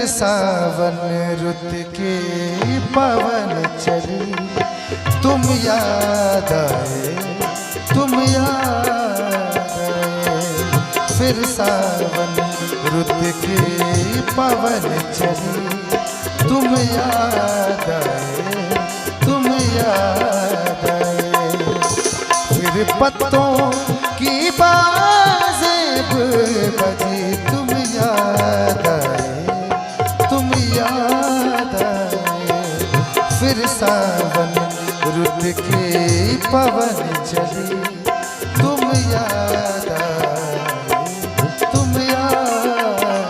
सावन रुत के पवन चली, तुम याद आए, तुम याद आए। फिर सावन रुत के पवन चली, तुम याद आए, तुम याद आए। फिर पत्तों की बाज़ेब बजी, तुम याद आए, तुम याद आए। फिर सावन रुत के पवन चली, तुम याद आए, तुम याद आए।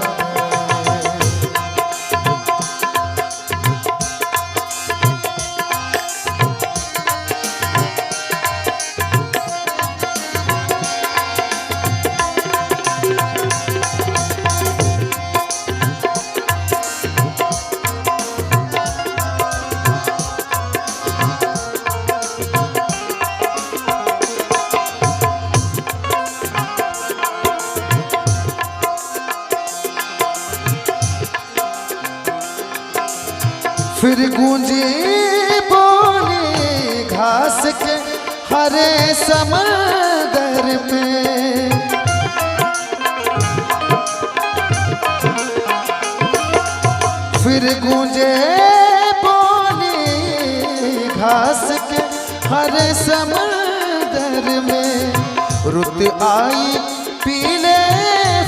फिर गूंजी बोली घास के हरे समंदर में, फिर गूंजे बोली घास के हरे समंदर में। रुत आई पीले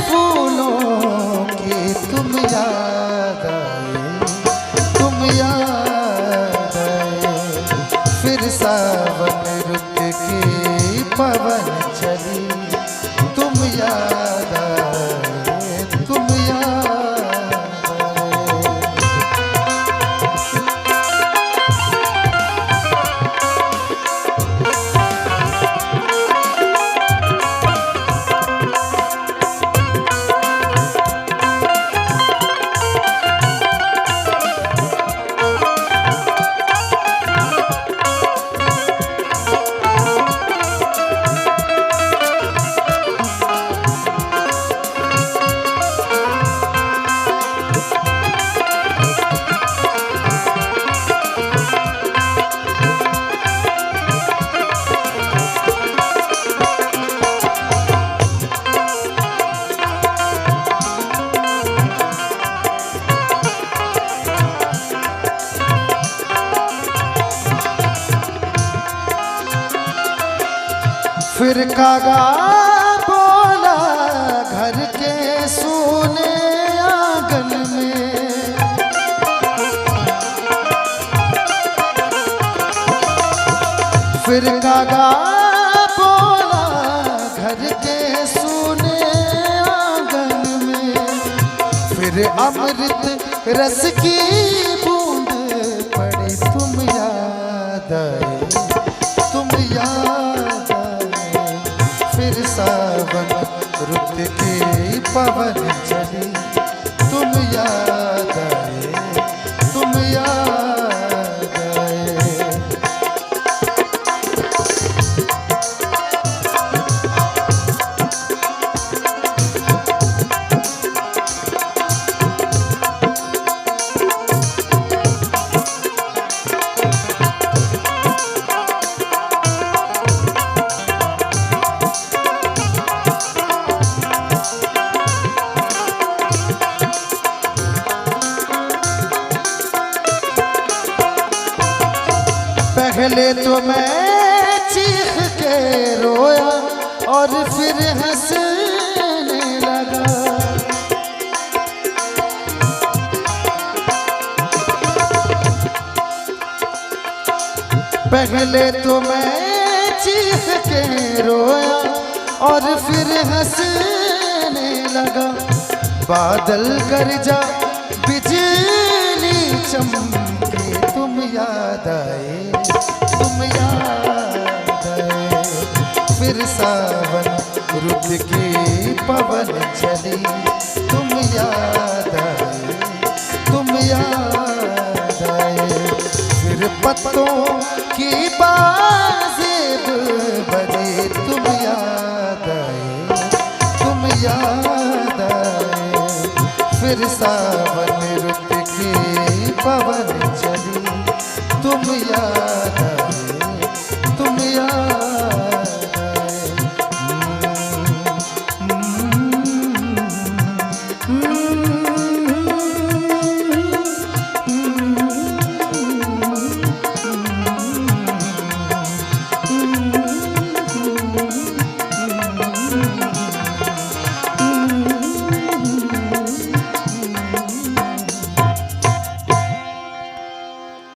फूलों की, तुम याद आए, तुम याद आए। फिर सावन रुत के पवन चली, तुम याद आए, तुम याद आए। फिर कागा बोला घर के सूने आंगन में, फिर कागा बोला घर के सूने आंगन में। फिर अमृत रस की बूंद पड़ी, तुम याद आए, तुम याद आए। फिर सावन रुत के पवन चली, तुम याद आए, तुम याद आए। पहले तो मैं चीख के रोया और फिर हंसने लगा। पहले तो मैं चीख के रोया और फिर हंसने लगा। बादल गरजा बिजली चमके, तुम याद आए, तुम याद आए। फिर सावन रुत के पवन चली, तुम याद आए, तुम याद आए। फिर पत्तों की बाज़ेब बजे, तुम याद आए, तुम याद आए। फिर सावन पवन